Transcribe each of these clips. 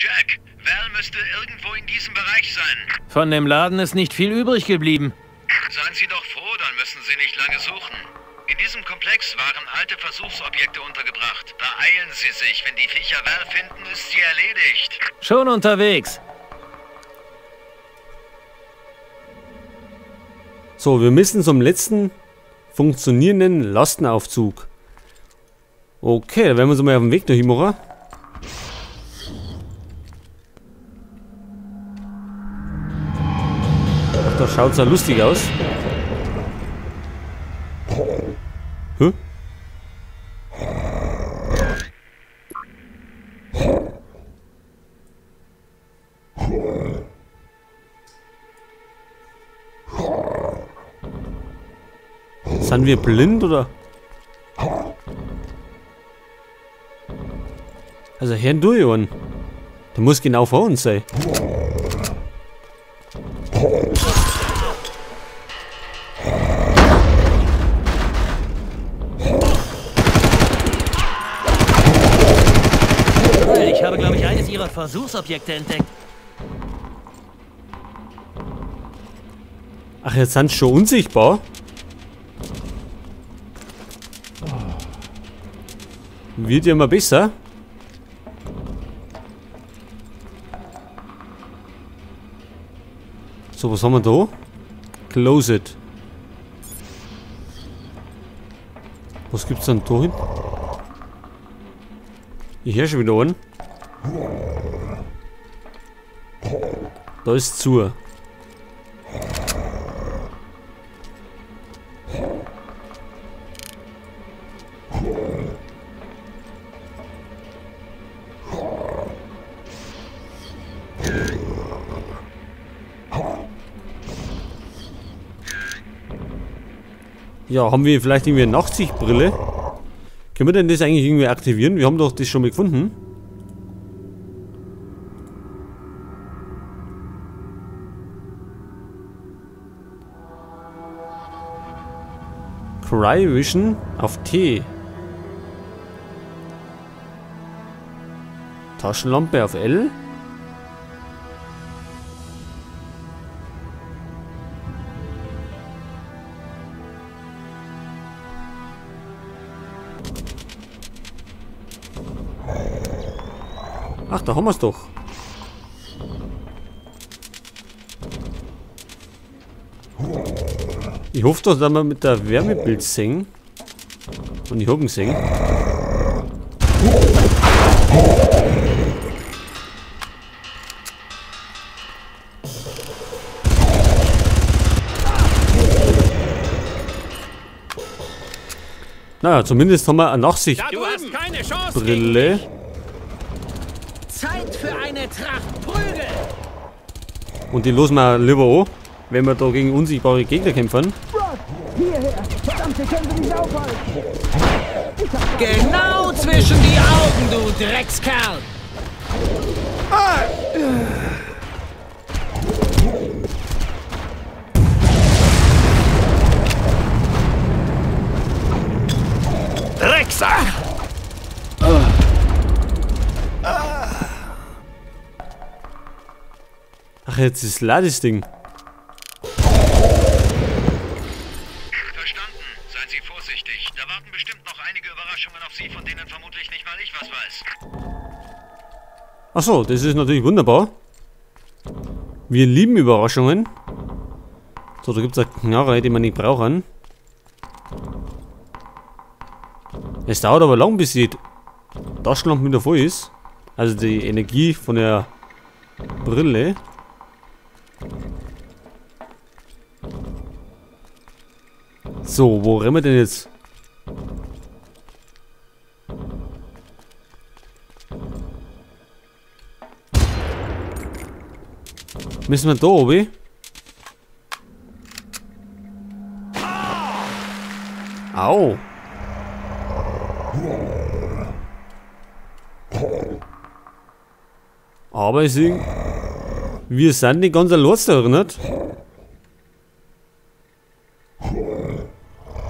Jack, Val müsste irgendwo in diesem Bereich sein. Von dem Laden ist nicht viel übrig geblieben. Seien Sie doch froh, dann müssen Sie nicht lange suchen. In diesem Komplex waren alte Versuchsobjekte untergebracht. Beeilen Sie sich. Wenn die Viecher Val finden, ist sie erledigt. Schon unterwegs. So, wir müssen zum letzten funktionierenden Lastenaufzug. Okay, dann werden wir uns mal auf den Weg dahin machen. Ach, da schaut es ja lustig aus. Hä? Sind wir blind oder? Also Herrn Durjon. Der muss genau vor uns sein. Ich habe, glaube ich, eines Ihrer Versuchsobjekte entdeckt. Ach, jetzt sind sie schon unsichtbar. Wird ja immer besser. So, was haben wir da? Close it. Was gibt's dann da hin? Ich höre schon wieder einen. Da ist zu. Ja, haben wir vielleicht irgendwie eine Nachtsichtbrille? Können wir denn das eigentlich irgendwie aktivieren? Wir haben doch das schon mal gefunden. Cry Vision auf T. Taschenlampe auf L. Ach, da haben wir es doch. Ich hoffe doch, dass wir mit der Wärmebild singen. Und ich habe ihn gesehen. Naja, zumindest haben wir eine Nachsichtbrille. Zeit für eine Tracht Prügel! Und die losen wir lieber an, wenn wir da gegen unsichtbare Gegner kämpfen. Hierher! Verdammt, wir können sie nicht aufhalten! Genau zwischen die Augen, du Dreckskerl! Drecksack! Ach, jetzt ist das Ding. Verstanden. Seien Sie vorsichtig. Da warten bestimmt noch einige Überraschungen auf Sie, von denen vermutlich nicht mal ich was weiß. Achso, das ist natürlich wunderbar. Wir lieben Überraschungen. So, da gibt es eine Knarre, die wir nicht brauchen. Es dauert aber lang, bis die Taschenlampe wieder voll ist. Also die Energie von der Brille. So, wo rennen wir denn jetzt? Müssen wir da oben? Au! Aber ich sehe, wir sind nicht ganz allein da, nicht?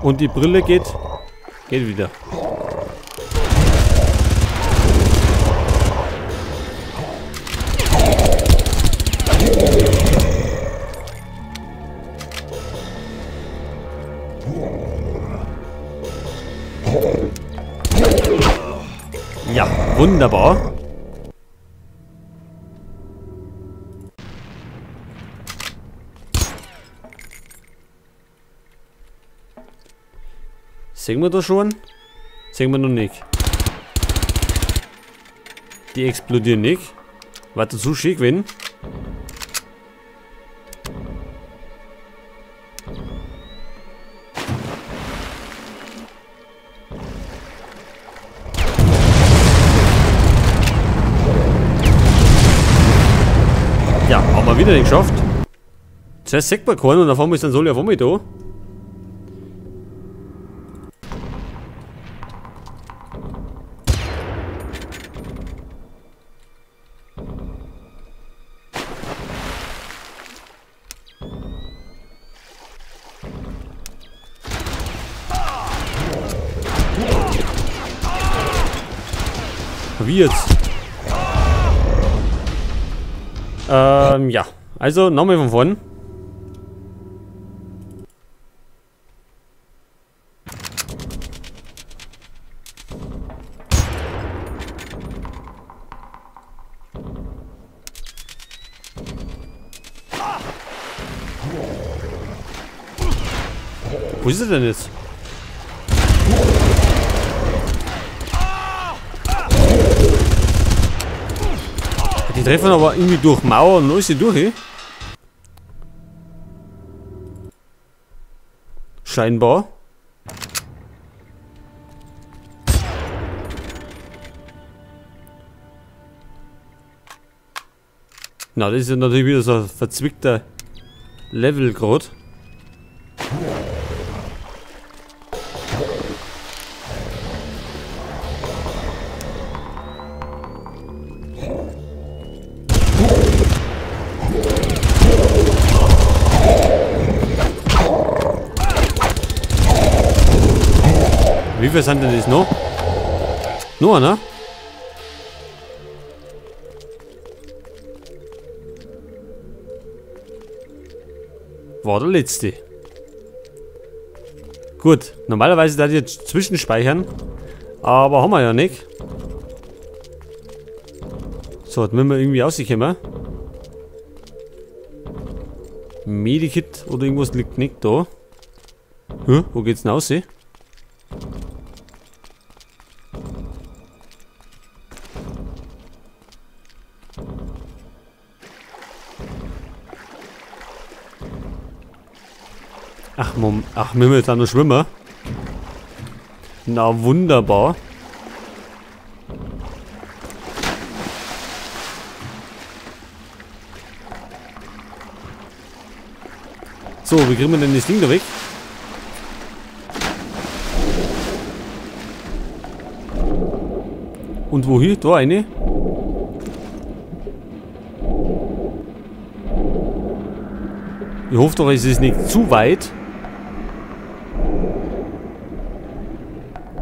Und die Brille geht wieder. Wunderbar. Sehen wir da schon? Sehen wir noch nicht. Die explodieren nicht. War das so schick, wenn? Ja, haben wir wieder nicht geschafft. Zuerst sagt man keinen und auf einmal ist dann Soli auf einmal da. Wie jetzt? Ja. Also, nochmal von vorn. Wo ist er denn jetzt? Die treffen aber irgendwie durch Mauern und alles durch, eh? Scheinbar. Na, das ist ja natürlich wieder so ein verzwickter Level gerade. Wie viel sind denn das noch? Nur, ne? War der letzte. Gut, normalerweise da jetzt zwischenspeichern. Aber haben wir ja nicht. So, jetzt müssen wir irgendwie rauskommen. Medikit oder irgendwas liegt nicht da. Wo geht's denn raus? Ach, müssen wir jetzt auch noch schwimmen? Na, wunderbar. So, wie kriegen wir denn das Ding da weg? Und wohin? Da eine? Ich hoffe doch, es ist nicht zu weit.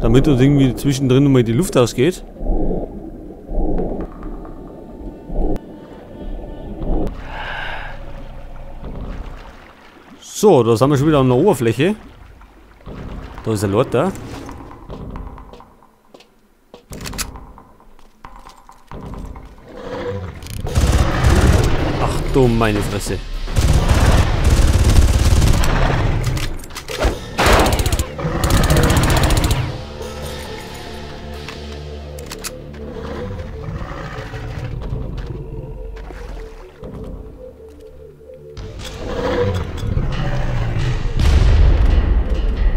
Damit uns irgendwie zwischendrin mal die Luft ausgeht. So, da sind wir schon wieder an der Oberfläche. Da ist ein Lord da. Ach du meine Fresse.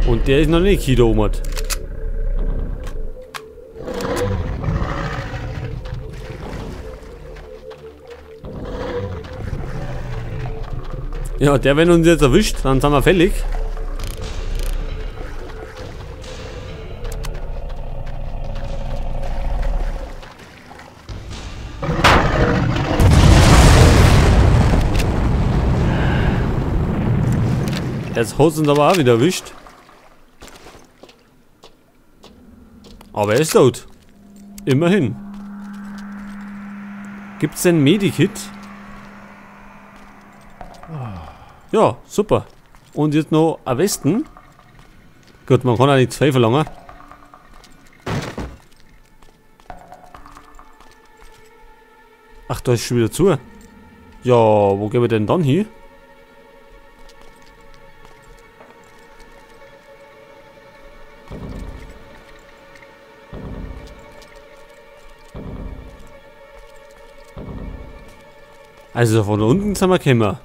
Und der ist noch nicht hier oben. Ja, der, wenn uns jetzt erwischt, dann sind wir fällig. Jetzt hat es uns aber auch wieder erwischt. Aber er ist tot. Immerhin. Gibt's denn Medikit? Ja, super. Und jetzt noch ein Westen. Gut, man kann auch nicht zu viel verlangen. Ach, da ist schon wieder zu. Ja, wo gehen wir denn dann hin? Also von da unten sind wir gekommen.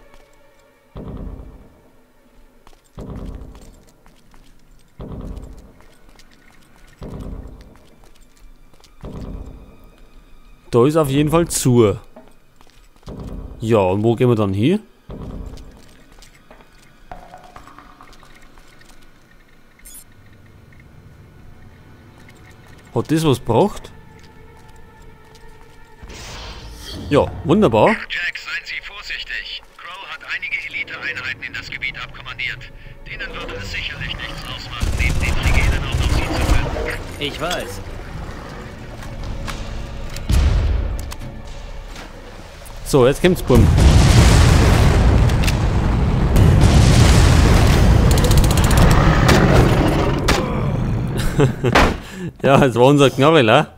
Da ist auf jeden Fall zu. Ja, und wo gehen wir dann hin? Hat das was gebracht? Ja, wunderbar. Jack, seien Sie vorsichtig. Crow hat einige Elite-Einheiten in das Gebiet abkommandiert. Denen würde es sicherlich nichts ausmachen, neben den Trigenen auch noch Sie zu finden. Ich weiß. So, jetzt kommt's, bumm. Ja, es war unser Knorrel, ha?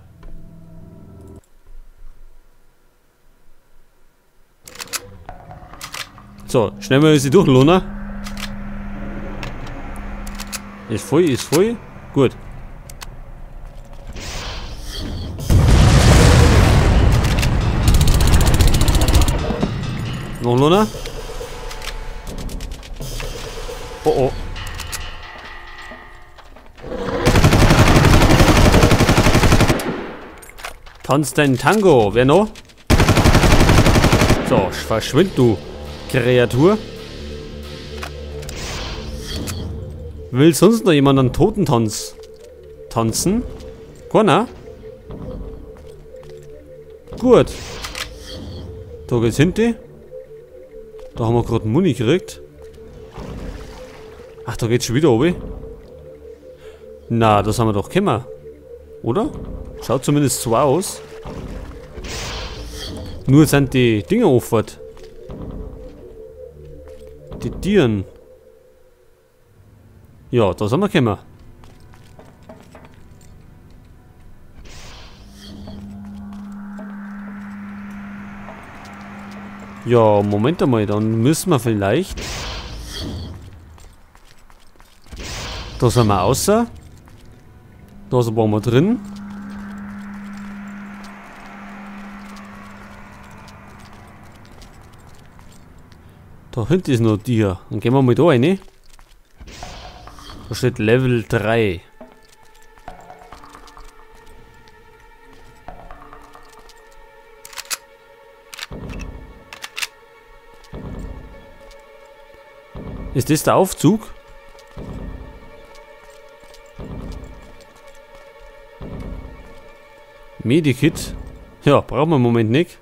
So, schnell mal sie durch, Luna. Ist voll, ist voll. Gut. Noch Luna. Oh oh. Tanzt dein Tango. Wer noch? So, verschwind du, Kreatur. Will sonst noch jemand einen Totentanz tanzen? Keiner? Gut. Da geht's hinten. Da haben wir gerade Muni gekriegt. Ach, da geht's schon wieder oben. Na, das haben wir doch gekommen. Oder? Schaut zumindest so aus. Nur sind die Dinger offen. Die Tieren. Ja, da sind wir gekommen. Ja, Moment einmal, dann müssen wir vielleicht... Da sind wir außer. Da waren wir drin. Da hinten ist noch Tier. Dann gehen wir mal da rein. Da steht Level 3. Ist das der Aufzug? Medikit? Ja, brauchen wir im Moment nicht.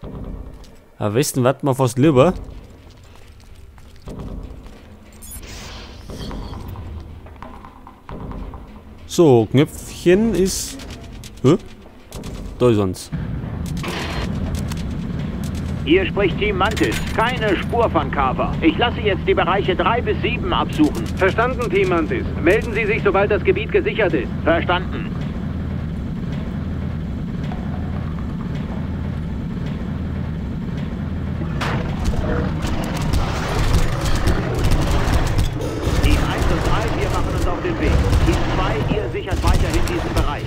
Am besten warten wir fast lieber. So, Knöpfchen ist... Hä? Da ist uns. Hier spricht Team Mantis. Keine Spur von Carver. Ich lasse jetzt die Bereiche 3 bis 7 absuchen. Verstanden, Team Mantis. Melden Sie sich, sobald das Gebiet gesichert ist. Verstanden. Team 1 und 3, wir machen uns auf den Weg. Team 2, ihr sichert weiterhin diesen Bereich.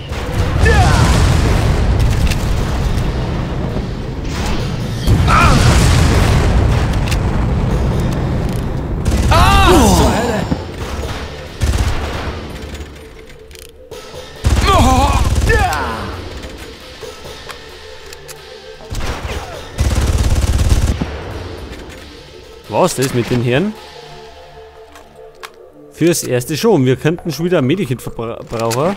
Was das mit den Herren? Fürs erste schon. Wir könnten schon wieder ein Medikit verbrauchen.